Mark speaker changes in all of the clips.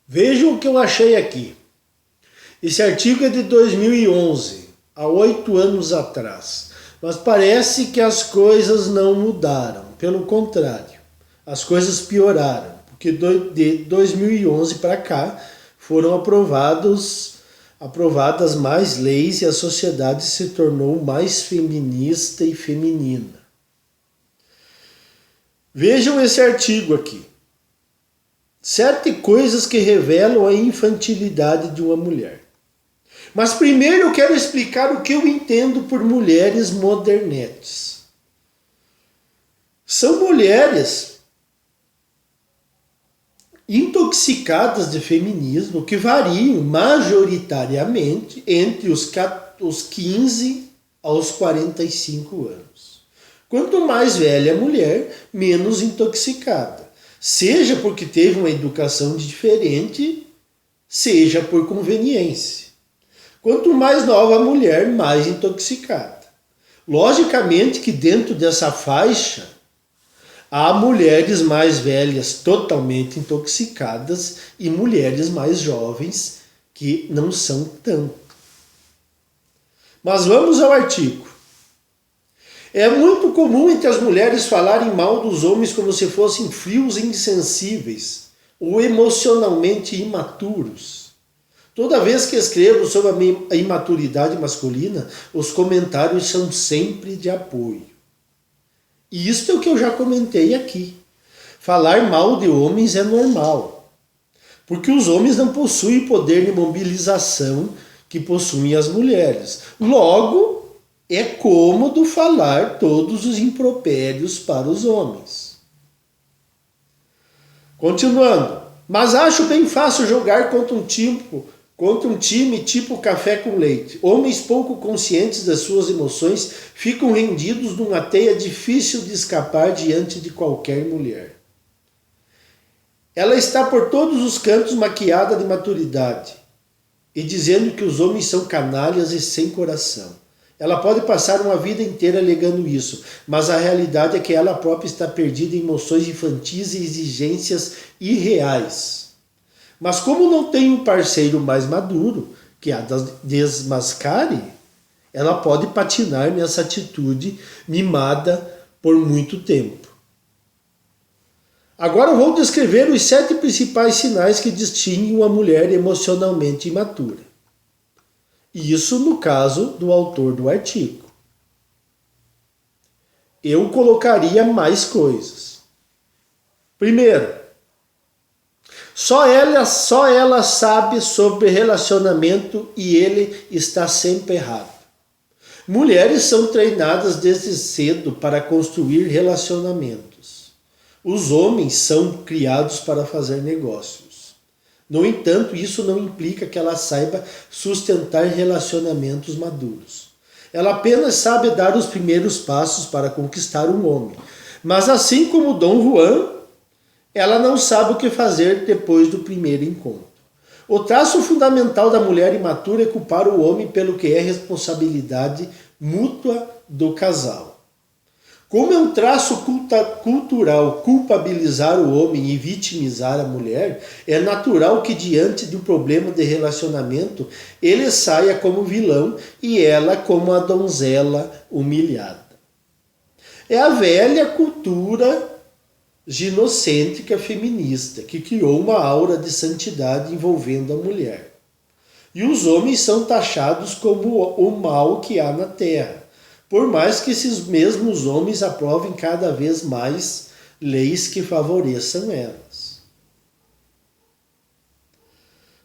Speaker 1: Vejam o que eu achei aqui. Esse artigo é de 2011, há 8 anos atrás. Mas parece que as coisas não mudaram. Pelo contrário, as coisas pioraram. Porque de 2011 para cá foram aprovadas mais leis e a sociedade se tornou mais feminista e feminina. Vejam esse artigo aqui. 7 coisas que revelam a infantilidade de uma mulher. Mas primeiro eu quero explicar o que eu entendo por mulheres modernetes. São mulheres intoxicadas de feminismo que variam majoritariamente entre os 15 aos 45 anos. Quanto mais velha a mulher, menos intoxicada. Seja porque teve uma educação diferente, seja por conveniência. Quanto mais nova a mulher, mais intoxicada. Logicamente que dentro dessa faixa, há mulheres mais velhas totalmente intoxicadas e mulheres mais jovens que não são tanto. Mas vamos ao artigo. É muito comum entre as mulheres falarem mal dos homens como se fossem frios e insensíveis ou emocionalmente imaturos. Toda vez que escrevo sobre a imaturidade masculina, os comentários são sempre de apoio. E isso é o que eu já comentei aqui. Falar mal de homens é normal, porque os homens não possuem poder de mobilização que possuem as mulheres. Logo, é cômodo falar todos os impropérios para os homens. Continuando. Mas acho bem fácil jogar contra um time tipo café com leite. Homens pouco conscientes das suas emoções ficam rendidos numa teia difícil de escapar diante de qualquer mulher. Ela está por todos os cantos maquiada de maturidade e dizendo que os homens são canalhas e sem coração. Ela pode passar uma vida inteira alegando isso, mas a realidade é que ela própria está perdida em emoções infantis e exigências irreais. Mas como não tem um parceiro mais maduro que a desmascare, ela pode patinar nessa atitude mimada por muito tempo. Agora eu vou descrever os 7 principais sinais que distinguem uma mulher emocionalmente imatura. Isso no caso do autor do artigo. Eu colocaria mais coisas. Primeiro, só ela sabe sobre relacionamento e ele está sempre errado. Mulheres são treinadas desde cedo para construir relacionamentos. Os homens são criados para fazer negócios. No entanto, isso não implica que ela saiba sustentar relacionamentos maduros. Ela apenas sabe dar os primeiros passos para conquistar um homem. Mas assim como Dom Juan, ela não sabe o que fazer depois do primeiro encontro. O traço fundamental da mulher imatura é culpar o homem pelo que é responsabilidade mútua do casal. Como é um traço cultural culpabilizar o homem e vitimizar a mulher, é natural que diante de um problema de relacionamento, ele saia como vilão e ela como a donzela humilhada. É a velha cultura ginocêntrica feminista que criou uma aura de santidade envolvendo a mulher. E os homens são taxados como o mal que há na terra. Por mais que esses mesmos homens aprovem cada vez mais leis que favoreçam elas.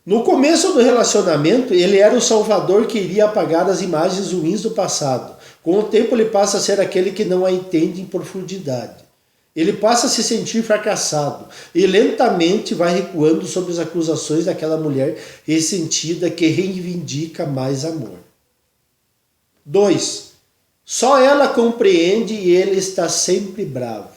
Speaker 1: No começo do relacionamento, ele era o salvador que iria apagar as imagens ruins do passado. Com o tempo, ele passa a ser aquele que não a entende em profundidade. Ele passa a se sentir fracassado e lentamente vai recuando sobre as acusações daquela mulher ressentida que reivindica mais amor. 2. Só ela compreende e ele está sempre bravo.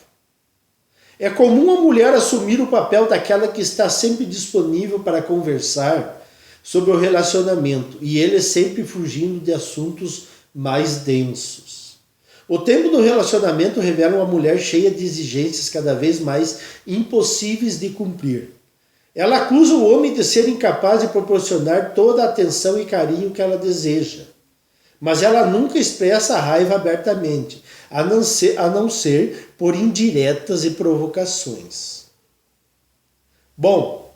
Speaker 1: É comum a mulher assumir o papel daquela que está sempre disponível para conversar sobre o relacionamento e ele sempre fugindo de assuntos mais densos. O tempo do relacionamento revela uma mulher cheia de exigências cada vez mais impossíveis de cumprir. Ela acusa o homem de ser incapaz de proporcionar toda a atenção e carinho que ela deseja. Mas ela nunca expressa a raiva abertamente, a não ser por indiretas e provocações. Bom,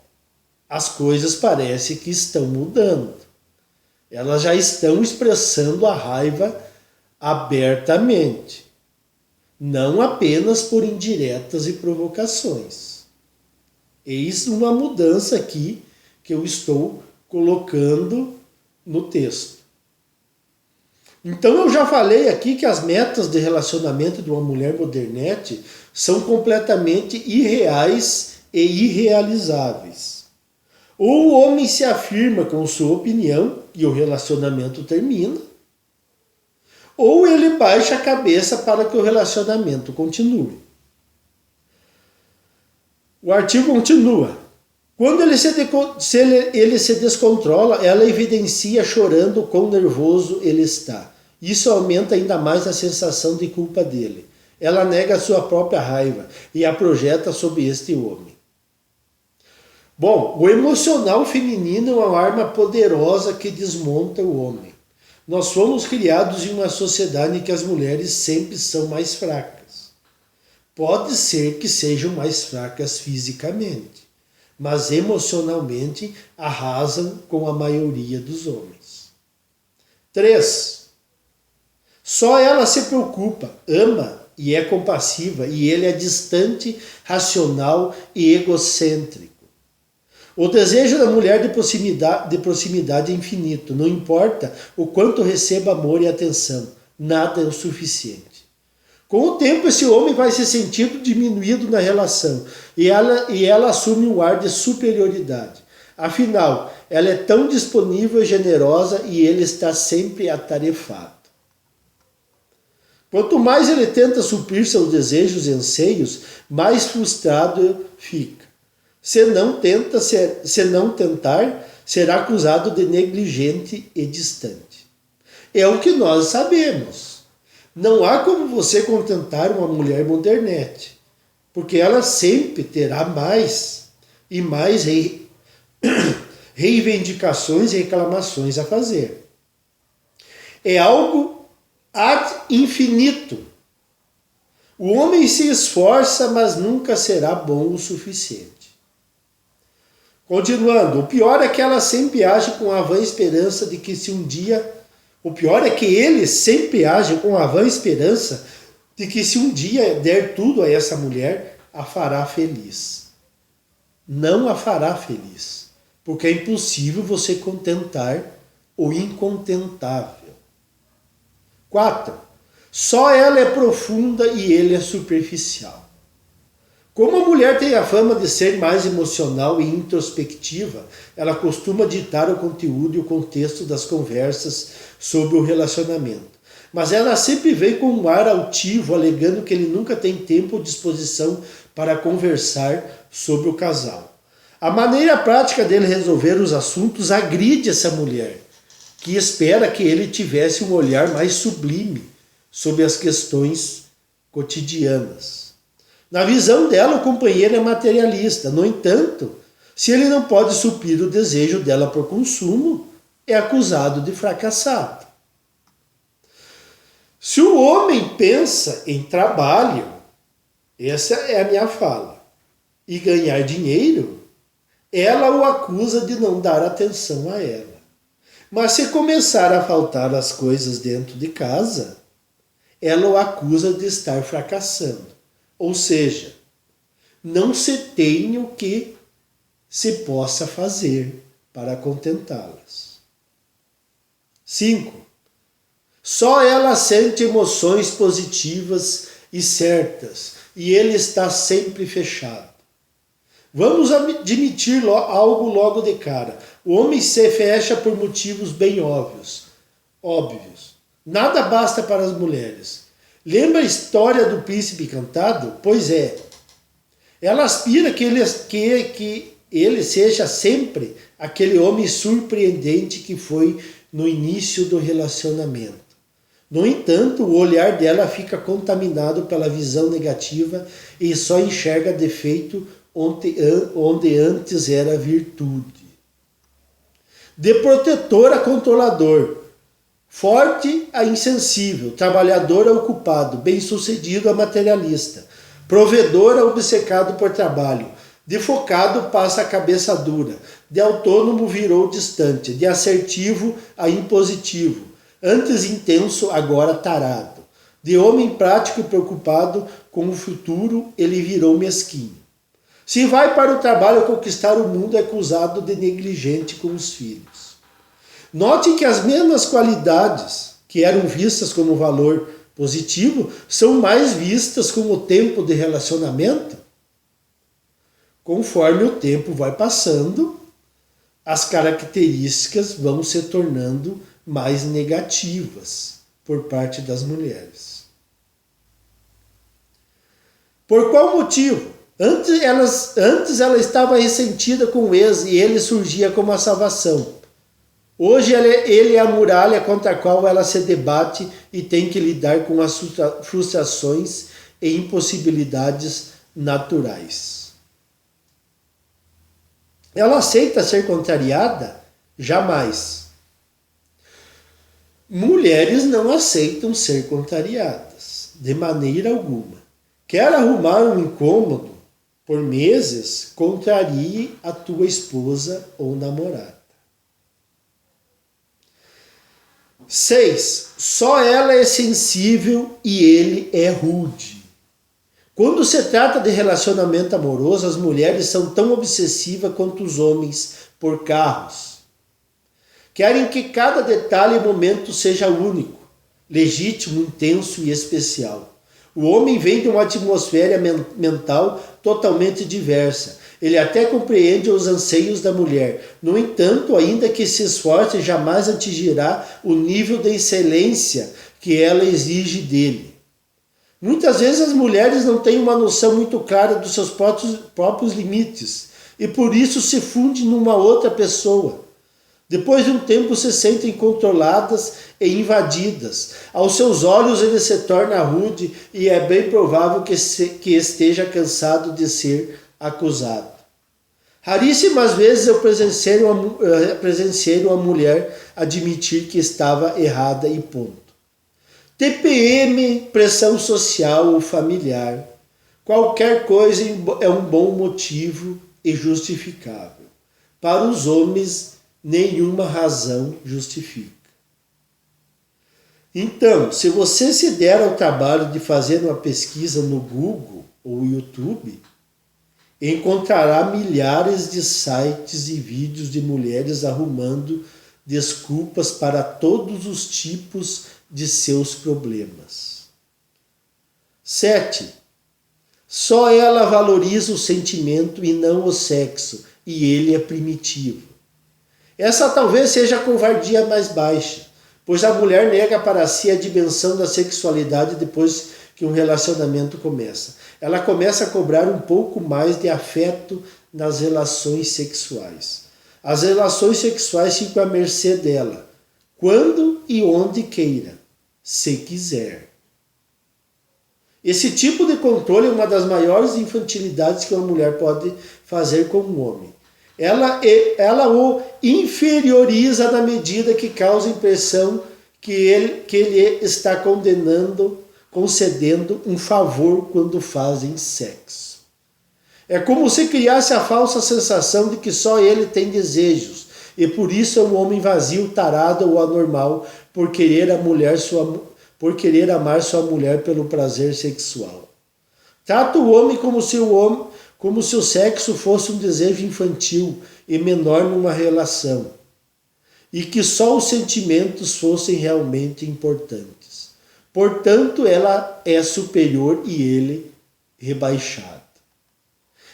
Speaker 1: as coisas parecem que estão mudando. Elas já estão expressando a raiva abertamente, não apenas por indiretas e provocações. Eis uma mudança aqui que eu estou colocando no texto. Então eu já falei aqui que as metas de relacionamento de uma mulher modernete são completamente irreais e irrealizáveis. Ou o homem se afirma com sua opinião e o relacionamento termina, ou ele baixa a cabeça para que o relacionamento continue. O artigo continua. Quando ele se descontrola, ela evidencia chorando o quão nervoso ele está. Isso aumenta ainda mais a sensação de culpa dele. Ela nega a sua própria raiva e a projeta sobre este homem. Bom, o emocional feminino é uma arma poderosa que desmonta o homem. Nós fomos criados em uma sociedade em que as mulheres sempre são mais fracas. Pode ser que sejam mais fracas fisicamente, mas emocionalmente arrasam com a maioria dos homens. 3. Só ela se preocupa, ama e é compassiva, e ele é distante, racional e egocêntrico. O desejo da mulher de proximidade é infinito, não importa o quanto receba amor e atenção, nada é o suficiente. Com o tempo, esse homem vai se sentindo diminuído na relação e ela assume um ar de superioridade. Afinal, ela é tão disponível e generosa e ele está sempre atarefado. Quanto mais ele tenta suprir seus desejos e anseios, mais frustrado fica. Se não tentar, será acusado de negligente e distante. É o que nós sabemos. Não há como você contentar uma mulher modernete, porque ela sempre terá mais e mais reivindicações e reclamações a fazer. É algo ad infinito. O homem se esforça, mas nunca será bom o suficiente. Continuando, o pior é que ela sempre age com a vã esperança de que se um dia... O pior é que ele sempre age com a vã esperança de que se um dia der tudo a essa mulher, a fará feliz. Não a fará feliz, porque é impossível você contentar o incontentável. 4. Só ela é profunda e ele é superficial. Como a mulher tem a fama de ser mais emocional e introspectiva, ela costuma ditar o conteúdo e o contexto das conversas sobre o relacionamento. Mas ela sempre vem com um ar altivo, alegando que ele nunca tem tempo ou disposição para conversar sobre o casal. A maneira prática dele resolver os assuntos agride essa mulher, que espera que ele tivesse um olhar mais sublime sobre as questões cotidianas. Na visão dela, o companheiro é materialista. No entanto, se ele não pode suprir o desejo dela por consumo, é acusado de fracassado. Se o homem pensa em trabalho, essa é a minha fala, e ganhar dinheiro, ela o acusa de não dar atenção a ela. Mas se começar a faltar as coisas dentro de casa, ela o acusa de estar fracassando. Ou seja, não se tem o que se possa fazer para contentá-las. 5. Só ela sente emoções positivas e certas, e ele está sempre fechado. Vamos admitir algo logo de cara. O homem se fecha por motivos bem óbvios. Nada basta para as mulheres. Lembra a história do príncipe encantado? Pois é. Ela aspira que ele seja sempre aquele homem surpreendente que foi no início do relacionamento. No entanto, o olhar dela fica contaminado pela visão negativa e só enxerga defeito onde antes era virtude. De protetor a controlador, forte a insensível, trabalhador a ocupado, bem-sucedido a materialista, provedor a obcecado por trabalho, de focado passa a cabeça dura, de autônomo virou distante, de assertivo a impositivo, antes intenso, agora tarado. De homem prático e preocupado com o futuro, ele virou mesquinho. Se vai para o trabalho conquistar o mundo, é acusado de negligente com os filhos. Note que as mesmas qualidades que eram vistas como valor positivo são mais vistas como tempo de relacionamento. Conforme o tempo vai passando, as características vão se tornando mais negativas por parte das mulheres. Por qual motivo? Antes ela estava ressentida com o ex e ele surgia como a salvação. Hoje ele é a muralha contra a qual ela se debate e tem que lidar com as frustrações e impossibilidades naturais. Ela aceita ser contrariada? Jamais. Mulheres não aceitam ser contrariadas, de maneira alguma. Quer arrumar um incômodo por meses, contrarie a tua esposa ou namorada. 6. Só ela é sensível e ele é rude. Quando se trata de relacionamento amoroso, as mulheres são tão obsessivas quanto os homens por carros. Querem que cada detalhe e momento seja único, legítimo, intenso e especial. O homem vem de uma atmosfera mental totalmente diversa. Ele até compreende os anseios da mulher. No entanto, ainda que se esforce, jamais atingirá o nível de excelência que ela exige dele. Muitas vezes as mulheres não têm uma noção muito clara dos seus próprios limites e por isso se fundem numa outra pessoa. Depois de um tempo se sentem controladas e invadidas. Aos seus olhos ele se torna rude e é bem provável que esteja cansado de ser acusado. Raríssimas vezes eu presenciei uma mulher admitir que estava errada e ponto. TPM, pressão social ou familiar. Qualquer coisa é um bom motivo e justificável. Para os homens, nenhuma razão justifica. Então, se você se der ao trabalho de fazer uma pesquisa no Google ou YouTube, encontrará milhares de sites e vídeos de mulheres arrumando desculpas para todos os tipos de seus problemas. 7. Só ela valoriza o sentimento e não o sexo, e ele é primitivo. Essa talvez seja a covardia mais baixa, pois a mulher nega para si a dimensão da sexualidade depois que um relacionamento começa. Ela começa a cobrar um pouco mais de afeto nas relações sexuais. As relações sexuais ficam à mercê dela, quando e onde queira, se quiser. Esse tipo de controle é uma das maiores infantilidades que uma mulher pode fazer com um homem. Ela o inferioriza na medida que causa a impressão que ele está concedendo um favor quando fazem sexo. É como se criasse a falsa sensação de que só ele tem desejos e por isso é um homem vazio, tarado ou anormal por querer amar sua mulher pelo prazer sexual. Trata o homem como se o sexo fosse um desejo infantil e menor numa relação, e que só os sentimentos fossem realmente importantes. Portanto, ela é superior e ele rebaixado.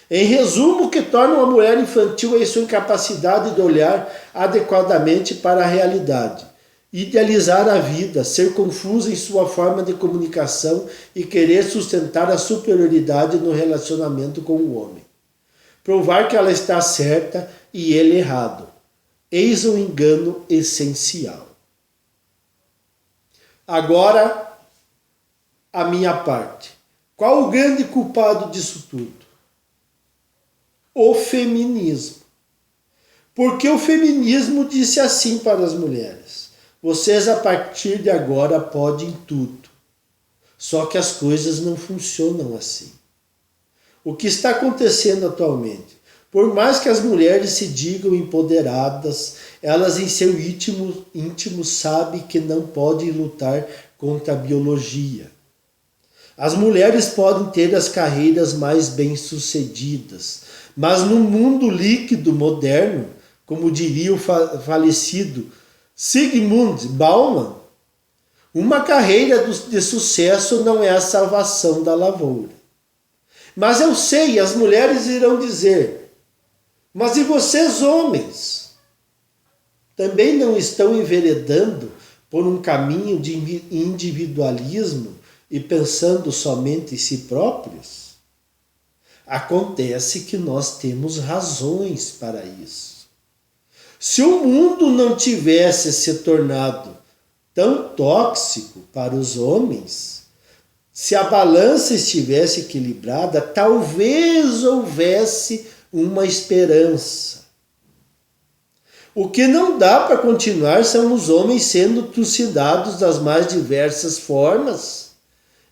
Speaker 1: Em resumo, o que torna uma mulher infantil é sua incapacidade de olhar adequadamente para a realidade, idealizar a vida, ser confusa em sua forma de comunicação e querer sustentar a superioridade no relacionamento com o homem. Provar que ela está certa e ele errado. Eis um engano essencial. Agora, a minha parte. Qual o grande culpado disso tudo? o feminismo. Porque o feminismo disse assim para as mulheres: vocês a partir de agora podem tudo. Só que as coisas não funcionam assim. O que está acontecendo atualmente? Por mais que as mulheres se digam empoderadas, elas em seu íntimo sabem que não podem lutar contra a biologia. As mulheres podem ter as carreiras mais bem-sucedidas, mas no mundo líquido moderno, como diria o falecido Zygmunt Bauman, uma carreira de sucesso não é a salvação da lavoura. Mas eu sei, as mulheres irão dizer: mas e vocês, homens? Também não estão enveredando por um caminho de individualismo e pensando somente em si próprios? Acontece que nós temos razões para isso. Se o mundo não tivesse se tornado tão tóxico para os homens, se a balança estivesse equilibrada, talvez houvesse uma esperança. O que não dá para continuar são os homens sendo trucidados das mais diversas formas,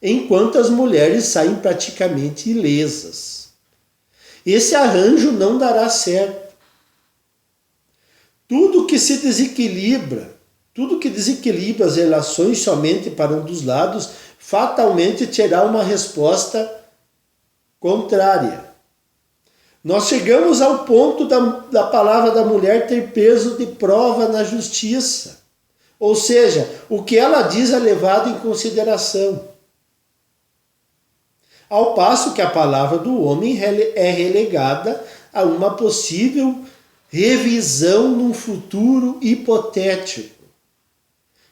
Speaker 1: enquanto as mulheres saem praticamente ilesas. Esse arranjo não dará certo. Tudo que desequilibra as relações somente para um dos lados, fatalmente terá uma resposta contrária. Nós chegamos ao ponto da palavra da mulher ter peso de prova na justiça. Ou seja, o que ela diz é levado em consideração. Ao passo que a palavra do homem é relegada a uma possível revisão num futuro hipotético.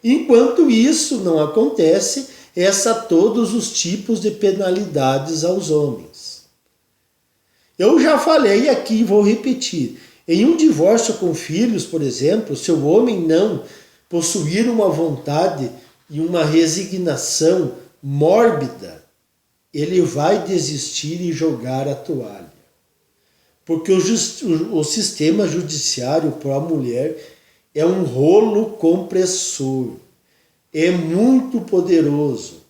Speaker 1: Enquanto isso não acontece, cessa todos os tipos de penalidades aos homens. Eu já falei aqui e vou repetir. Em um divórcio com filhos, por exemplo, se o homem não possuir uma vontade e uma resignação mórbida, ele vai desistir e jogar a toalha. Porque o sistema judiciário para a mulher é um rolo compressor. É muito poderoso.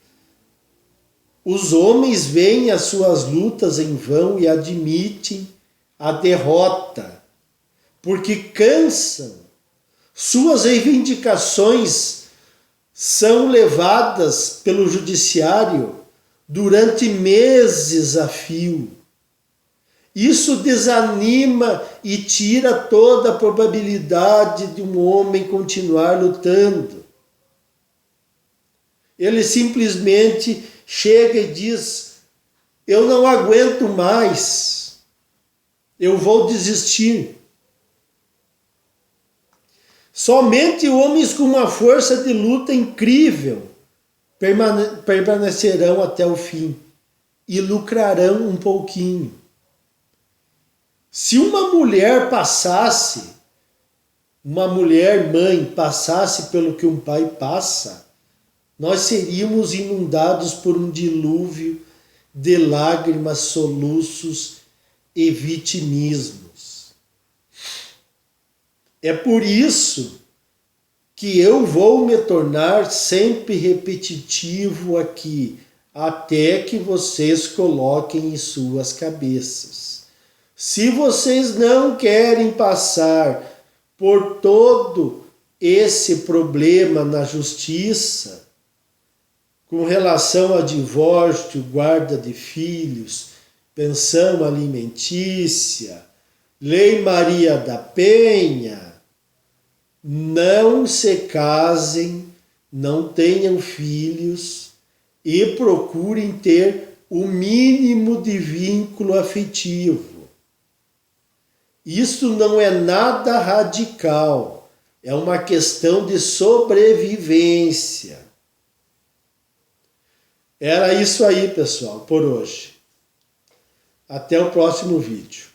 Speaker 1: Os homens veem as suas lutas em vão e admitem a derrota, porque cansam. Suas reivindicações são levadas pelo judiciário durante meses a fio. Isso desanima e tira toda a probabilidade de um homem continuar lutando. Ele simplesmente chega e diz: eu não aguento mais, eu vou desistir. Somente homens com uma força de luta incrível permanecerão até o fim e lucrarão um pouquinho. Se uma mulher mãe passasse pelo que um pai passa, nós seríamos inundados por um dilúvio de lágrimas, soluços e vitimismos. É por isso que eu vou me tornar sempre repetitivo aqui, até que vocês coloquem em suas cabeças. Se vocês não querem passar por todo esse problema na justiça, com relação a divórcio, guarda de filhos, pensão alimentícia, Lei Maria da Penha, não se casem, não tenham filhos e procurem ter o mínimo de vínculo afetivo. Isso não é nada radical, é uma questão de sobrevivência. Era isso aí, pessoal, por hoje. Até o próximo vídeo.